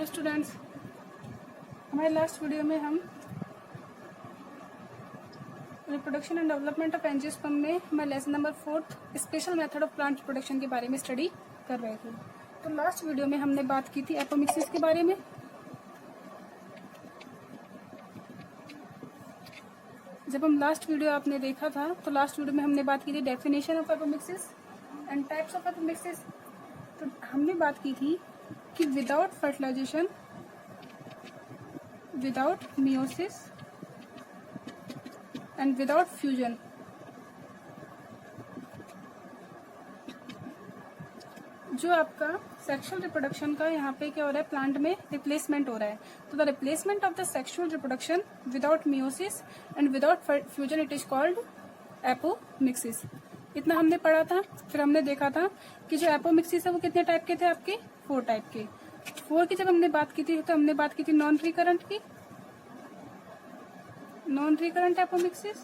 Hello students, हमारे last video में हम reproduction and development of angiosperm में हमारे lesson number 4 special method of plant reproduction के बारे में स्टडी कर रहे थे। तो लास्ट वीडियो में हमने बात की थी एपोमिक्सिस के बारे में। जब हम लास्ट वीडियो आपने देखा था तो लास्ट वीडियो में हमने बात की थी definition of apomixis and types of apomixis. तो हमने बात की थी कि without fertilization, without meiosis and without fusion जो आपका सेक्सुअल रिप्रोडक्शन का यहाँ पे क्या हो रहा है, प्लांट में रिप्लेसमेंट हो रहा है। तो the replacement of the sexual reproduction without meiosis and without fusion it is called apomixis. इतना हमने पढ़ा था। फिर हमने देखा था कि जो एपोमिक्सिस है वो कितने टाइप के थे, आपके 4 टाइप के। 4 की जब हमने बात की थी तो हमने बात की थी नॉन रिकरेंट की, नॉन रिकरेंट एपोमिक्सिस।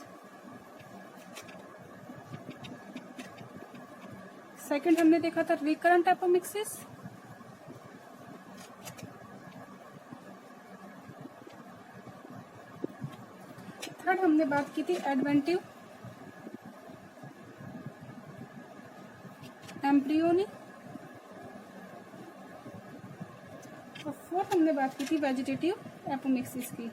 सेकंड हमने देखा था रिकरेंट एपोमिक्सिस। थर्ड हमने बात की थी एडवेंटिव एम्ब्रियोनी। और फोर्थ हमने बात की थी वेजिटेटिव एपोमिक्सिस की।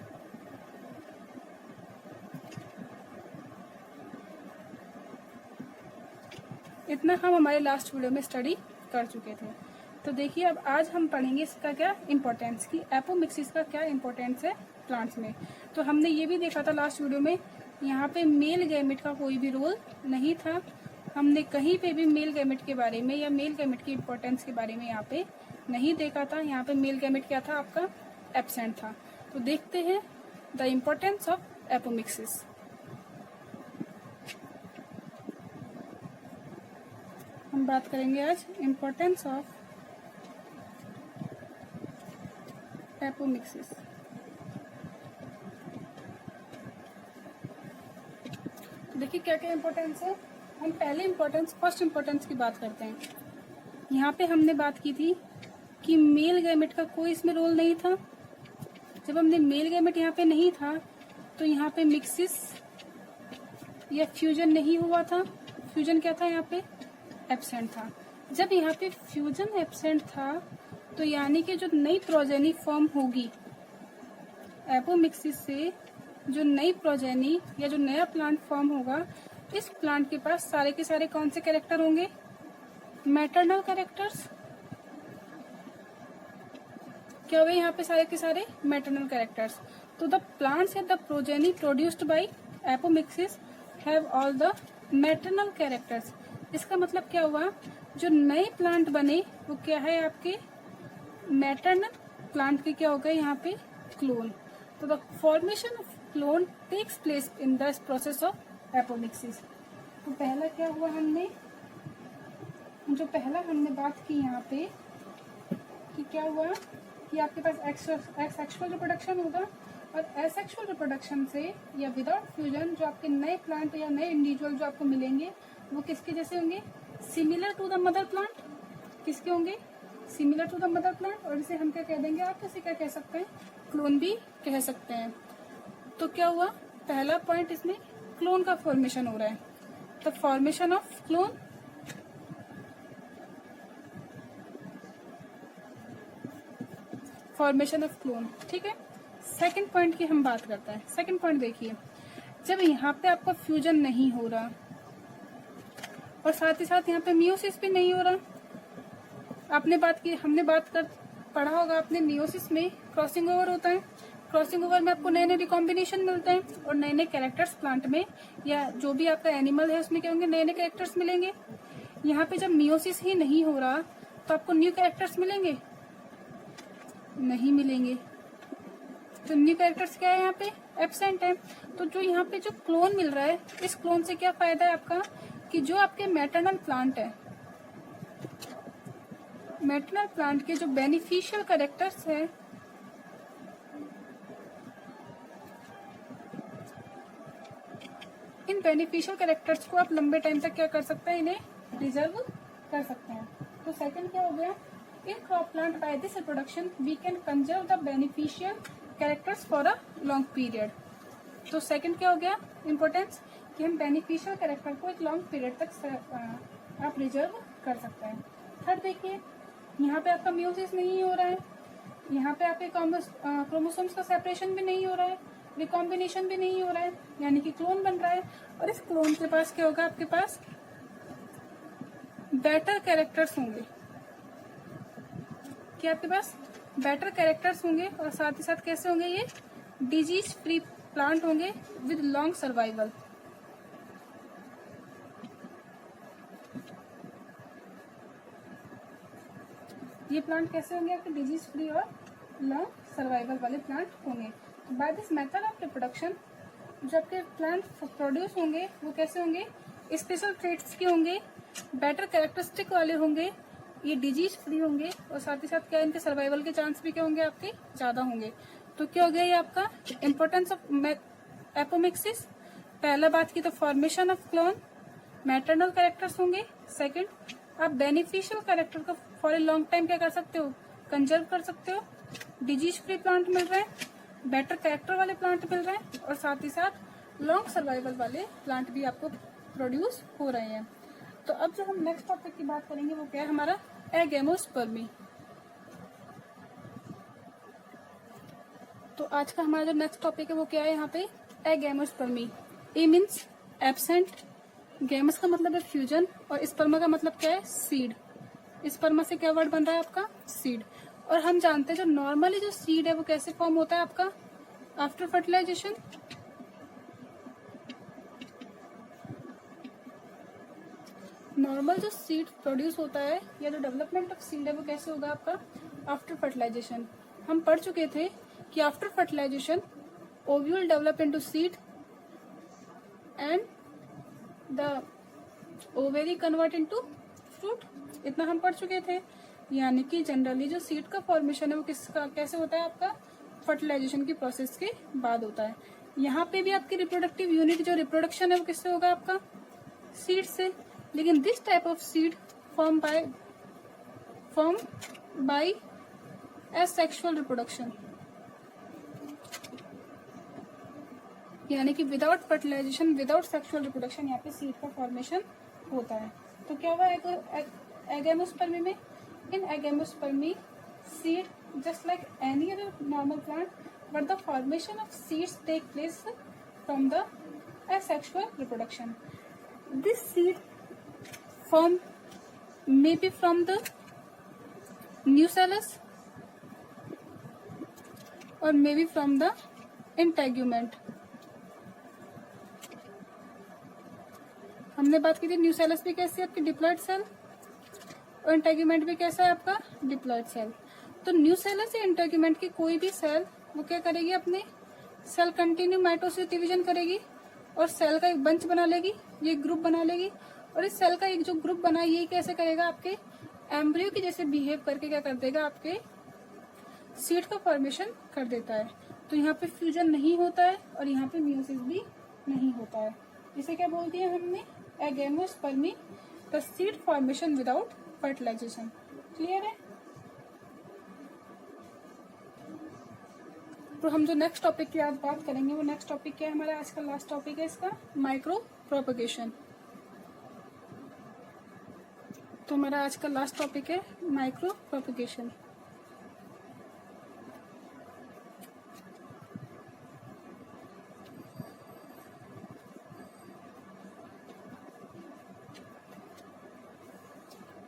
इतना हम हमारे लास्ट वीडियो में स्टडी कर चुके थे। तो देखिए अब आज हम पढ़ेंगे इसका क्या इम्पोर्टेंस, की एपोमिक्सिस का क्या इम्पोर्टेंस है प्लांट्स में। तो हमने ये भी देखा था लास्ट वीडियो में, यहाँ पे मेल गैमेट का कोई भी रोल नहीं था। हमने कहीं पे भी मेल गैमेट के बारे में या मेल गैमेट की इम्पोर्टेंस के बारे में यहाँ पे नहीं देखा था। यहाँ पे मेल गैमेट क्या था, आपका एब्सेंट था। तो देखते हैं द इम्पोर्टेंस ऑफ एपोमिक्सिस। हम बात करेंगे आज इम्पोर्टेंस ऑफ एपोमिक्सिस। देखिए क्या क्या इम्पोर्टेंस है। हम पहले फर्स्ट इम्पोर्टेंस की बात करते हैं। यहाँ पे हमने बात की थी कि मेल गैमेट का कोई इसमें रोल नहीं था। जब हमने मेल गैमेट यहाँ पे नहीं था तो यहाँ पे मिक्सिस या फ्यूजन नहीं हुआ था। फ्यूजन क्या था, यहाँ पे एब्सेंट था। जब यहाँ पे फ्यूजन एब्सेंट था तो यानी कि जो नई प्रोजेनी फॉर्म होगी एपोमिक्सिस से, जो नई प्रोजेनी या जो नया प्लांट फॉर्म होगा, इस प्लांट के पास सारे के सारे कौन से कैरेक्टर होंगे, मैटरनल कैरेक्टर्स। क्या हुए यहाँ पे सारे के सारे मैटरनल कैरेक्टर्स। तो the plants and the progeny produced by apomixis have all the maternal characters. इसका मतलब क्या हुआ, जो नए प्लांट बने वो क्या है, आपके मैटरनल प्लांट के क्या हो गए यहाँ पे क्लोन। तो the formation of clone takes place in the process of apomixis. तो पहला क्या हुआ, हमने बात की यहाँ पे कि क्या हुआ कि आपके पास एक्सेक्सुअल रिप्रोडक्शन होगा और एसेक्सुअल रिप्रोडक्शन से या विदाउट फ्यूजन जो आपके नए प्लांट या नए इंडिविजुअल जो आपको मिलेंगे वो किसके जैसे होंगे, similar to the mother plant. किसके होंगे, similar to the mother plant. और इसे हम क्या कह देंगे, आप इसे क्या कह सकते हैं, क्लोन भी कह सकते हैं। तो क्या हुआ, पहला पॉइंट इसमें क्लोन का फॉर्मेशन हो रहा है। तो फॉर्मेशन ऑफ क्लोन, ठीक है। सेकंड पॉइंट की हम बात करते हैं। सेकंड पॉइंट देखिए, जब यहाँ पे आपका फ्यूजन नहीं हो रहा और साथ ही साथ यहाँ पे मियोसिस भी नहीं हो रहा, हमने पढ़ा होगा आपने, मियोसिस में क्रॉसिंग ओवर होता है। क्रॉसिंग ओवर में आपको नए नए रिकॉम्बिनेशन मिलते हैं और नए नए कैरेक्टर्स प्लांट में या जो भी आपका एनिमल है उसमें क्या होंगे, नए नए कैरेक्टर्स मिलेंगे। यहाँ पे जब मियोसिस ही नहीं हो रहा तो आपको न्यू कैरेक्टर्स मिलेंगे, नहीं मिलेंगे। तो न्यू कैरेक्टर्स क्या है, यहाँ पे एब्सेंट है। तो जो यहाँ पे जो क्लोन मिल रहा है, इस क्लोन से क्या फायदा है आपका, कि जो आपके मैटरनल प्लांट है, मैटरनल प्लांट के जो बेनिफिशियल कैरेक्टर्स है, इन बेनिफिशियल कैरेक्टर्स को आप लंबे टाइम तक क्या कर सकते हैं, इन्हें रिजर्व कर सकते हैं। तो सेकंड क्या हो गया, In crop plant, by this reproduction, we can conserve the beneficial characters for a long period. तो सेकंड क्या हो गया इम्पोर्टेंस कि हम बेनिफिशियल कैरेक्टर को एक लॉन्ग पीरियड तक आप रिजर्व कर सकते हैं। थर्ड देखिए, यहाँ पे आपका म्यूसिस नहीं हो रहा है, यहाँ पे आपके क्रोमोसोम्स का सेपरेशन भी नहीं हो रहा है, रिकॉम्बिनेशन भी नहीं हो रहा है, यानी कि क्लोन बन रहा है। और इस क्लोन के पास क्या होगा, आपके पास बेटर कैरेक्टर्स होंगे, क्या आपके पास बेटर कैरेक्टर्स होंगे, और साथ ही साथ कैसे होंगे, ये डिजीज फ्री प्लांट होंगे विद लॉन्ग सर्वाइवल। ये प्लांट कैसे होंगे, आपके डिजीज फ्री और लॉन्ग सर्वाइवल वाले प्लांट होंगे। By this method of reproduction जो आपके प्लांट प्रोड्यूस होंगे वो कैसे होंगे, स्पेशल ट्रेट्स के होंगे, बेटर कैरेक्टरिस्टिक वाले होंगे, ये डिजीज फ्री होंगे, और साथ ही साथ क्या इनके सर्वाइवल के चांस भी क्या होंगे, आपके ज्यादा होंगे। तो क्या हो गया ये आपका इम्पोर्टेंस ऑफ एपोमिक्सिस। पहला बात की तो formation of clone, maternal characters होंगे। सेकंड, आप बेनिफिशियल कैरेक्टर को फॉर ए लॉन्ग टाइम क्या कर सकते हो, कंजर्व कर सकते हो। डिजीज फ्री प्लांट मिल रहे हैं, बेटर कैरेक्टर वाले प्लांट मिल रहे हैं, और साथ ही साथ लॉन्ग सर्वाइवल वाले प्लांट भी आपको प्रोड्यूस हो रहे हैं। तो अब जो हम नेक्स्ट टॉपिक की बात करेंगे वो क्या है हमारा, एगेमोस्पर्मी। तो आज का हमारा जो नेक्स्ट टॉपिक है वो क्या है यहाँ पे, एगेमोस्पर्मी। ए मीन्स एब्सेंट, गैमस का मतलब है फ्यूजन, और स्पर्मा का मतलब क्या है, सीड। स्पर्मा से क्या वर्ड बन रहा है आपका, सीड। और हम जानते हैं जो नॉर्मली जो सीड है वो कैसे फॉर्म होता है आपका, आफ्टर फर्टिलाइजेशन। नॉर्मल जो सीड प्रोड्यूस होता है या जो डेवलपमेंट ऑफ सीड है वो कैसे होगा आपका, आफ्टर फर्टिलाइजेशन। हम पढ़ चुके थे कि after fertilization ovule develop into seed and the ovary convert into fruit, इतना हम पढ़ चुके थे। यानी कि जनरली जो सीड का फॉर्मेशन है वो किसका कैसे होता है, आपका फर्टिलाइजेशन की प्रोसेस के बाद होता है। यहाँ पे भी आपकी रिप्रोडक्टिव यूनिट जो रिप्रोडक्शन है वो किससे होगा, आपका सीड से। लेकिन this type of seed form by asexual reproduction, यानी कि without fertilization, without sexual reproduction यहाँ पे सीड का फॉर्मेशन होता है। तो क्या हुआ एगेमोस्पर्मी में, in agamospermy seed just like any other normal plant but the formation of seeds take place from the asexual reproduction. This seed form may be from the nucellus or may be from the integument. हमने बात की थी nucellus भी कैसी है आपकी diploid cell, और integument भी कैसा है आपका डिप्लॉइड सेल। तो न्यूसेलस या इंटेग्यूमेंट की कोई भी सेल वो क्या करेगी, अपने सेल कंटिन्यू माइटोसिस डिवीजन करेगी और सेल का एक बंच बना लेगी, ये ग्रुप बना लेगी, और इस सेल का एक जो ग्रुप बना ये कैसे करेगा, आपके एम्ब्रियो की जैसे बिहेव करके क्या कर देगा, आपके सीड का फॉर्मेशन कर देता है। तो यहाँ पे फ्यूजन नहीं होता है और यहाँ पे म्यूसिस भी नहीं होता है। इसे क्या बोलती है हमने, agamospermy, the seed formation without fertilization. Clear है। तो हम जो नेक्स्ट टॉपिक की आज बात करेंगे वो नेक्स्ट टॉपिक क्या है हमारा, आज का लास्ट टॉपिक है इसका माइक्रो प्रोपगेशन। तो हमारा आज का लास्ट टॉपिक है माइक्रो प्रोपगेशन।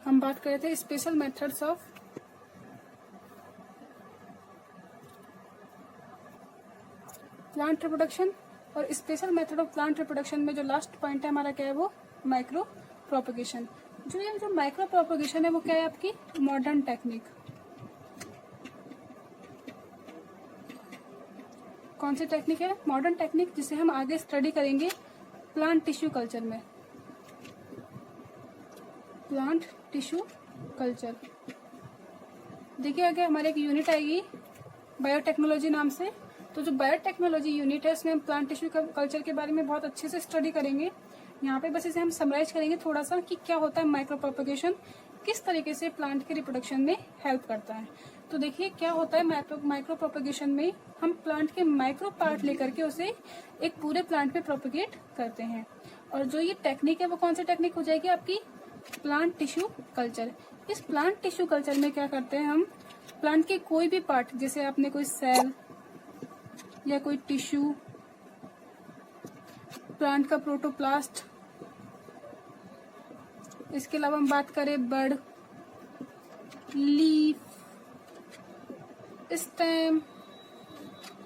हम बात कर रहे थे special methods of plant reproduction, और special method of plant reproduction में जो लास्ट पॉइंट है हमारा क्या है, वो माइक्रो प्रोपगेशन। जो माइक्रो प्रोपगेशन है वो क्या है, आपकी मॉडर्न टेक्निक। कौन सी टेक्निक है, मॉडर्न टेक्निक, जिसे हम आगे स्टडी करेंगे प्लांट टिश्यू कल्चर में। प्लांट टिश्यू कल्चर देखिए आगे हमारे एक यूनिट आएगी बायोटेक्नोलॉजी नाम से। तो जो बायोटेक्नोलॉजी यूनिट है इसमें हम प्लांट टिश्यू कल्चर के बारे में बहुत अच्छे से स्टडी करेंगे। यहाँ पे बस इसे हम समराइज करेंगे थोड़ा सा कि क्या होता है माइक्रो प्रोपगेशन, किस तरीके से प्लांट के रिप्रोडक्शन में हेल्प करता है। तो देखिए क्या होता है माइक्रो प्रोपगेशन में, हम प्लांट के माइक्रो पार्ट लेकर के उसे एक पूरे प्लांट में प्रोपगेट करते हैं। और जो ये टेक्निक है वो कौन सी टेक्निक हो जाएगी आपकी, प्लांट टिश्यू कल्चर। इस प्लांट टिश्यू कल्चर में क्या करते हैं हम, प्लांट के कोई भी पार्ट, जैसे आपने कोई सेल या कोई टिश्यू, प्लांट का प्रोटोप्लास्ट, इसके अलावा हम बात करें bud, leaf, stem,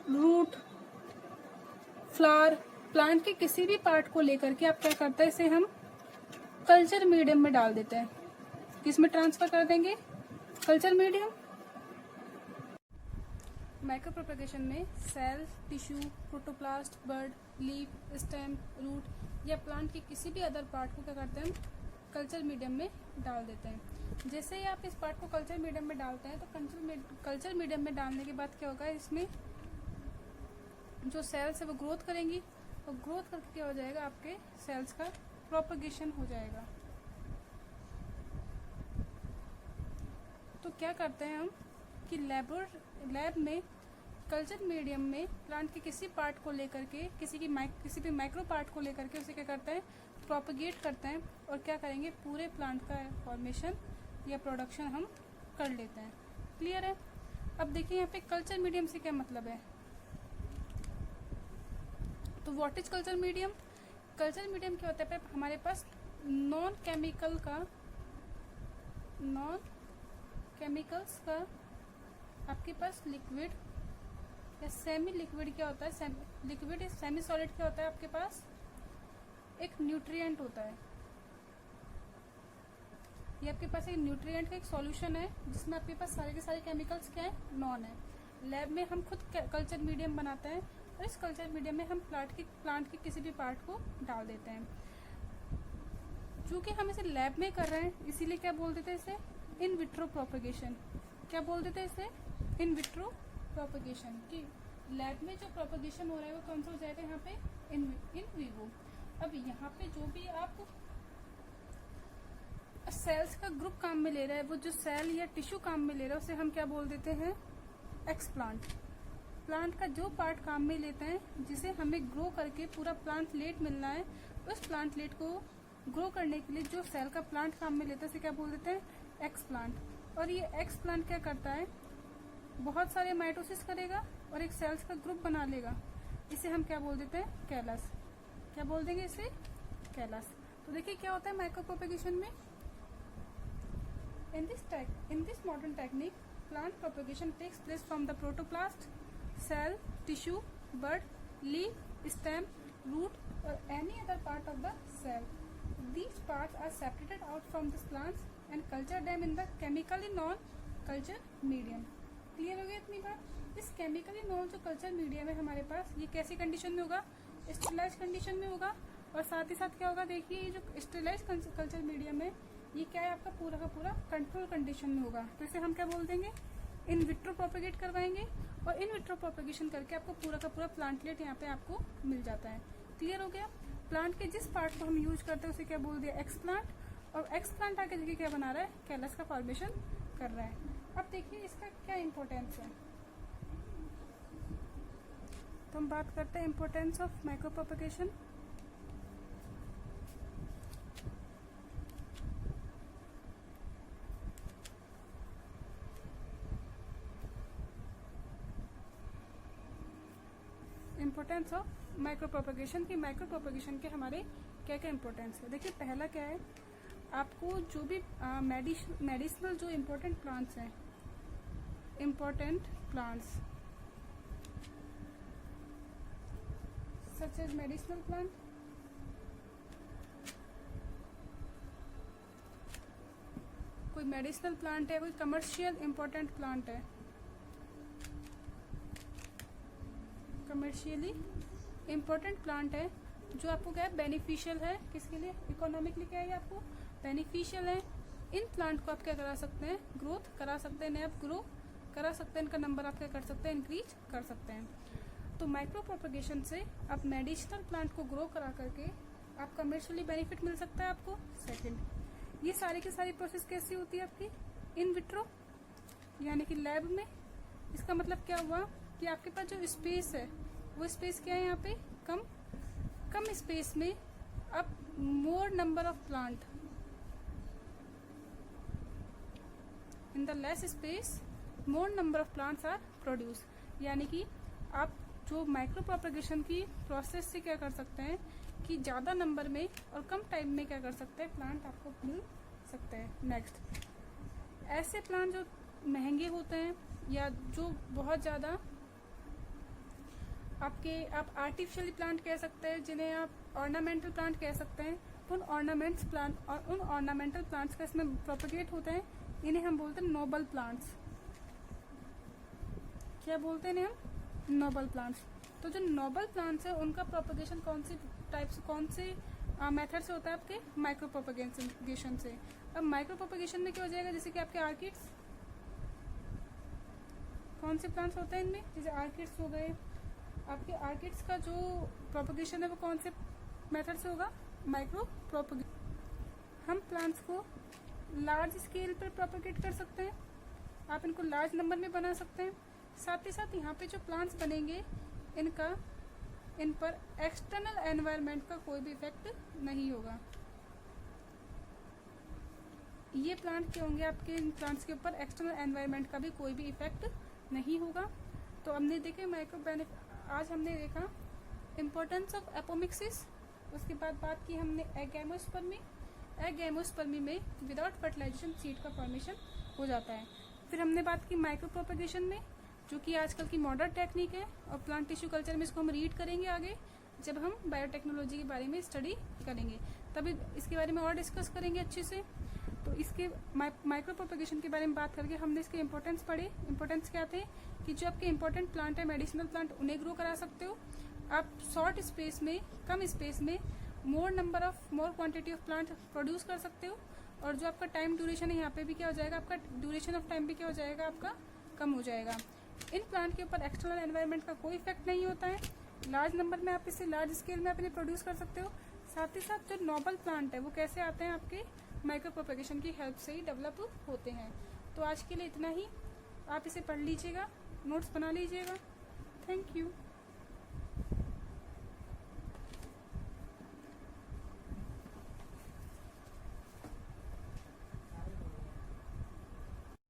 root, flower, plant के किसी भी पार्ट को लेकर के आप क्या करते हैं, इसे हम कल्चर मीडियम में डाल देते हैं। किसमें ट्रांसफर कर देंगे, कल्चर मीडियम। माइक्रो प्रोपगेशन में सेल, टिश्यू, प्रोटोप्लास्ट, बड, लीफ, स्टेम, रूट या प्लांट के किसी भी अदर पार्ट को क्या करते हैं, हम कल्चर मीडियम में डाल देते हैं। जैसे ही आप इस पार्ट को कल्चर मीडियम में डालते हैं तो कल्चर मीडियम में डालने के बाद क्या होगा, इसमें जो सेल्स है वो ग्रोथ करेंगी और ग्रोथ करके क्या हो जाएगा, आपके सेल्स का प्रोपगेशन हो जाएगा। तो क्या करते हैं हम कि लैब में कल्चर मीडियम में प्लांट के किसी पार्ट को लेकर के, किसी भी माइक्रो पार्ट को लेकर के उसे क्या करते हैं, प्रोपगेट करते हैं और क्या करेंगे, पूरे प्लांट का फॉर्मेशन या प्रोडक्शन हम कर लेते हैं। क्लियर है। अब देखिए यहाँ पे कल्चर मीडियम से क्या मतलब है। तो what is culture medium. Culture medium क्या होता है, हमारे पास नॉन केमिकल्स का आपके पास लिक्विड या सेमी लिक्विड क्या होता है, लिक्विड या सेमी सॉलिड क्या होता है, आपके पास एक न्यूट्रिएंट होता है। ये आपके पास एक न्यूट्रिएंट का एक सॉल्यूशन है जिसमें आपके पास सारे के सारे केमिकल्स क्या है, नॉन है। लैब में हम खुद कल्चर मीडियम बनाते हैं और इस कल्चर मीडियम में हम प्लांट के किसी भी पार्ट को डाल देते हैं। चूंकि हम इसे लैब में कर रहे हैं इसीलिए क्या बोल देते हैं इसे, इन विट्रो प्रोपगेशन। क्या बोल देते हैं इसे, इन विट्रो प्रोपगेशन। कि लैब में जो प्रोपगेशन हो रहा है वो कौन सा हो जाएगा यहाँ पे, इन विवो। अब यहाँ पे जो भी आप सेल्स का ग्रुप काम में ले रहा है, वो जो सेल या टिश्यू काम में ले रहा है उसे हम क्या बोल देते हैं, एक्सप्लांट। प्लांट का जो पार्ट काम में लेते हैं जिसे हमें ग्रो करके पूरा प्लांट लेट मिलना है, उस प्लांट लेट को ग्रो करने के लिए जो सेल का प्लांट काम में लेता है उसे क्या बोल देते हैं, एक्सप्लांट। और ये एक्सप्लांट क्या करता है, बहुत सारे माइटोसिस करेगा और एक सेल्स का ग्रुप बना लेगा। इसे हम क्या बोल देते हैं, कैलस। क्या बोल देंगे इसे, कैलस। तो देखिए क्या होता है माइक्रो प्रोपगेशन में, in this modern technique plant propagation takes place from the protoplast, cell, tissue, bud, leaf, stem, root or any other part of the cell. These parts are separated out from the plants and culture them in the chemically non-culture medium. Clear हो गया इतनी बात। इस chemically non जो culture medium है हमारे पास, ये कैसी कंडीशन में होगा, स्टेरिलाइज कंडीशन में होगा। और साथ ही साथ क्या होगा, देखिए ये जो स्टेरिलाइज कल्चर मीडियम है ये क्या है, आपका पूरा का पूरा कंट्रोल कंडीशन में होगा। तो इसे हम क्या बोल देंगे, इन विट्रो प्रोपगेट करवाएंगे और इन विट्रो प्रोपगेशन करके आपको पूरा का पूरा प्लांटलेट यहाँ पे आपको मिल जाता है। क्लियर हो गया। प्लांट के जिस पार्ट को हम यूज करते हैं उसे क्या बोल दिया, एक्सप्लांट। और एक्सप्लांट आके देखिए क्या बना रहा है, कैलस का फॉर्मेशन कर रहा है। अब देखिए इसका क्या इम्पोर्टेंस है, तो हम बात करते हैं importance of micro propagation. Importance of micro propagation की, माइक्रो प्रोपगेशन के हमारे क्या क्या इम्पोर्टेंस है। देखिए पहला क्या है, आपको जो भी मेडिसिनल जो इम्पोर्टेंट प्लांट्स हैं, important plants such as medicinal plant, कोई मेडिसिनल प्लांट है, कोई कमर्शियल इम्पोर्टेंट प्लांट है, कमर्शियली इम्पोर्टेंट प्लांट है जो आपको क्या है, बेनिफिशियल है, किसके लिए, इकोनॉमिकली क्या है, आपको बेनिफिशियल है। इन प्लांट को आप क्या करा सकते हैं, ग्रोथ करा सकते हैं, आप ग्रो करा सकते हैं, इनका नंबर आप क्या कर सकते हैं, इंक्रीज कर सकते हैं। तो माइक्रो प्रोपगेशन से आप मेडिसिनल प्लांट को ग्रो करा करके आप कमर्शियली बेनिफिट मिल सकता है आपको। सेकंड, ये सारी की सारी प्रोसेस कैसी होती है आपकी? इन विट्रो, यानी कि लैब में। इसका मतलब क्या हुआ कि आपके पास जो स्पेस है वो स्पेस क्या है यहाँ पे? कम स्पेस में अब more number of plant in the less space more number of plants are produce. यानी कि आप जो माइक्रो प्रोपगेशन की प्रोसेस से क्या कर सकते हैं कि ज्यादा नंबर में और कम टाइम में क्या कर सकते हैं, प्लांट आपको मिल सकते हैं। नेक्स्ट, ऐसे प्लांट जो महंगे होते हैं या जो बहुत ज्यादा आप आर्टिफिशियल प्लांट कह सकते हैं, जिन्हें आप ऑर्नामेंटल प्लांट कह सकते हैं, उन ऑर्नामेंटल प्लांट्स का इसमें प्रोपगेट होते हैं, इन्हें हम बोलते हैं नोबल प्लांट्स। क्या बोलते हैं हम? Noble plants. तो जो नोबल प्लांट्स है उनका प्रोपगेशन कौन से मेथड से होता है? आपके माइक्रो प्रोपगेशन से। अब माइक्रो प्रोपगेशन में क्या हो जाएगा, जैसे कि आपके आर्किड्स, कौन से प्लांट्स होते हैं इनमें? जैसे आर्किड्स हो गए, आपके आर्किड्स का जो प्रोपगेशन है वो कौन से मेथड से होगा? Micro propagation. हम प्लांट्स को लार्ज स्केल पर प्रोपगेट कर सकते हैं, आप इनको लार्ज नंबर में बना सकते हैं। साथ ही साथ यहाँ पे जो प्लांट्स बनेंगे इन पर एक्सटर्नल एनवायरनमेंट का कोई भी इफेक्ट नहीं होगा। ये प्लांट क्या होंगे आपके? इन प्लांट्स के ऊपर एक्सटर्नल एनवायरनमेंट का भी कोई भी इफेक्ट नहीं होगा। तो हमने देखे आज हमने देखा इम्पोर्टेंस ऑफ एपोमिक्सिस। उसके बाद बात की हमने एगैमोस्पर्मी। एगैमोस्पर्मी में विदाउट फर्टिलाइजेशन सीड का फॉर्मेशन हो जाता है। फिर हमने बात की माइक्रो प्रोपगेशन में, जो कि आजकल की मॉडर्न टेक्निक है, और प्लांट टिश्यू कल्चर में इसको हम रीड करेंगे आगे जब हम बायोटेक्नोलॉजी के बारे में स्टडी करेंगे, तभी इसके बारे में और डिस्कस करेंगे अच्छे से। तो इसके माइक्रो प्रोपगेशन के बारे में बात करके हमने इसके इंपॉर्टेंस पढ़े। इंपॉर्टेंस क्या थे कि जो आपके इंपॉर्टेंट प्लांट है, मेडिसिनल प्लांट, उन्हें ग्रो करा सकते हो आप शॉर्ट स्पेस में, कम स्पेस में more quantity of plant produce कर सकते हो। और जो आपका टाइम ड्यूरेशन है, यहाँ पे भी क्या हो जाएगा, आपका ड्यूरेशन ऑफ टाइम भी क्या हो जाएगा, आपका कम हो जाएगा। इन प्लांट के ऊपर एक्सटर्नल एनवायरनमेंट का कोई इफेक्ट नहीं होता है। लार्ज नंबर में आप इसे लार्ज स्केल में आप इन्हें प्रोड्यूस कर सकते हो। साथ ही साथ जो नोबल प्लांट है वो कैसे आते हैं, आपके माइक्रो प्रोपगेशन की हेल्प से ही डेवलप होते हैं। तो आज के लिए इतना ही, आप इसे पढ़ लीजिएगा, नोट्स बना लीजिएगा। Thank you.